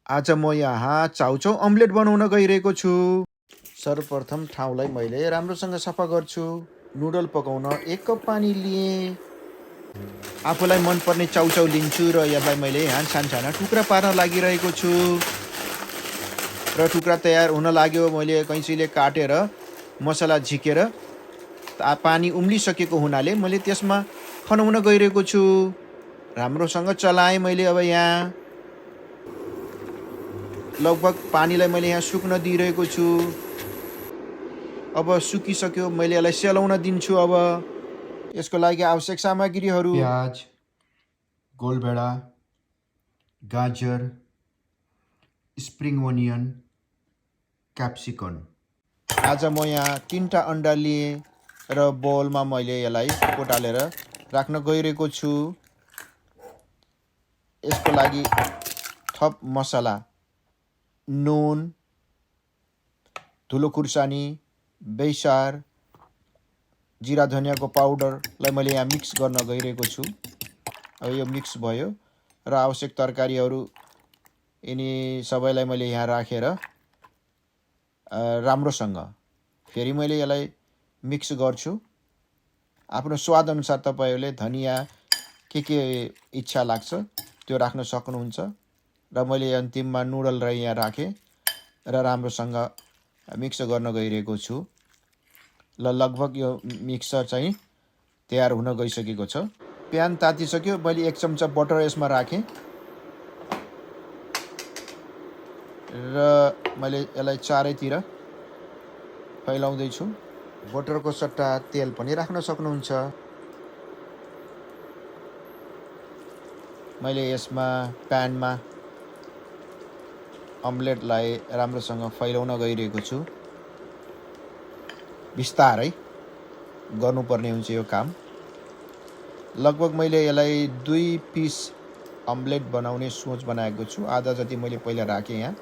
आज म यहाँ चाउचाउ अम्लेट बनाउन गइरहेको छु। सर्वप्रथम ठाउँलाई मैले राम्रोसँग सफा गर्छु। नुडल पकाउन 1 कप पानी लिएँ। आफूलाई मनपर्ने चाउचाउ लिन्छु र यसलाई मैले यहाँ साना टुक्रा पार्न लागिरहेको छु। र टुक्रा तयार हुन लाग्यो। मैले कैँचीले काटेर मसला झिकेर पानी उम्लिसकेको हुनाले मैले त्यसमा खनाउन गइरहेको छु। राम्रोसँग चलाएँ मैले। अब यहाँ लगभग पानीलाई मैले यहाँ सुक्न दिइरहेको छु। अब सुकिसक्यो, मैले यसलाई सेलाउन दिन्छु। अब यसको लागि आवश्यक सामग्रीहरू: प्याज, गोलभेडा, गाजर, स्प्रिङ ओनियन, क्याप्सिकम। आज म यहाँ 3टा अन्डा लिएँ र बोलमा मैले यसलाई कोटालेर राख्न गइरहेको छु। यसको लागि थप मसला: नुन, धुलो खुर्सानी, बेसार, जिरा धनियाँको पाउडरलाई मैले यहाँ मिक्स गर्न गइरहेको छु। अब यो मिक्स भयो र आवश्यक तरकारीहरू यिनी सबैलाई मैले यहाँ राखेर राम्रोसँग फेरि मैले यसलाई मिक्स गर्छु। आफ्नो स्वादअनुसार तपाईहरूले धनियाँ के इच्छा लाग्छ त्यो राख्न सक्नुहुन्छ। र मैले अन्तिममा नुडललाई यहाँ राखेँ र राम्रोसँग मिक्स गर्न गइरहेको छु। लगभग यो मिक्सर चाहिँ तयार हुन गइसकेको छ। प्यान तातिसक्यो। मैले 1 चम्चा बटर यसमा राखेँ र मैले यसलाई चारैतिर फैलाउँदैछु। बटरको सट्टा तेल पनि राख्न सक्नुहुन्छ। मैले यसमा प्यानमा अम्लेटलाई राम्रोसँग फैलाउन गइरहेको छु। बिस्तारै गर्नुपर्ने हुन्छ यो काम। लगभग मैले यसलाई 2 पिस अम्लेट बनाउने सोच बनाएको छु। आधा जति मैले पहिला राखेँ यहाँ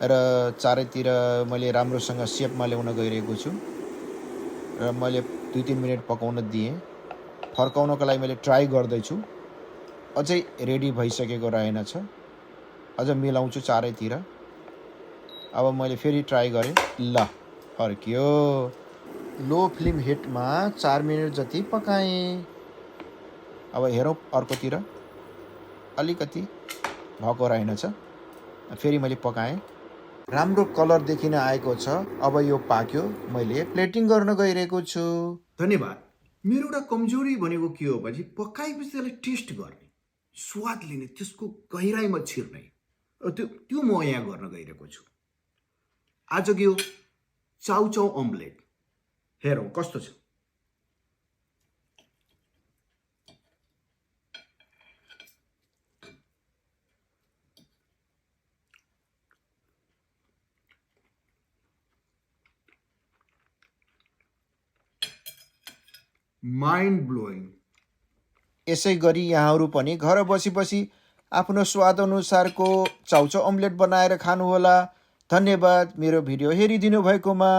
र चारैतिर मैले राम्रोसँग सेपमा ल्याउन गइरहेको छु र मैले 2-3 मिनट पकाउन दिएँ। फर्काउनको लागि मैले ट्राई गर्दैछु। अझै रेडी भइसकेको रहेनछ। अझ मिलाउँछु चारैतिर। अब मैले फेरि ट्राई गरेँ। ल फर्कियो। लो फ्लेम हिटमा 4 मिनट जति पकाएँ। अब हेरौँ अर्कोतिर अलिकति भएको रहेनछ। फेरि मैले पकाएँ। राम्रो कलर देखिन आएको छ। अब यो पाक्यो। मैले प्लेटिङ गर्न गइरहेको छु। धन्यवाद। मेरो एउटा कमजोरी भनेको के हो भने पकाएपछि त्यसलाई टेस्ट गर्ने, स्वाद लिने, त्यसको गहिराइमा छिर्ने, त्यो म यहाँ गर्न गइरहेको छु। आजको यो चाउचाउ अम्लेट हेरौँ कस्तो छ। Mind blowing. यसै गरी यहाँहरू पनि घर बसी आफ्नो स्वादअनुसारको चाउचाउ अम्लेट बनाएर खानुहोला। धन्यवाद मेरो भिडियो हेरिदिनु भएकोमा।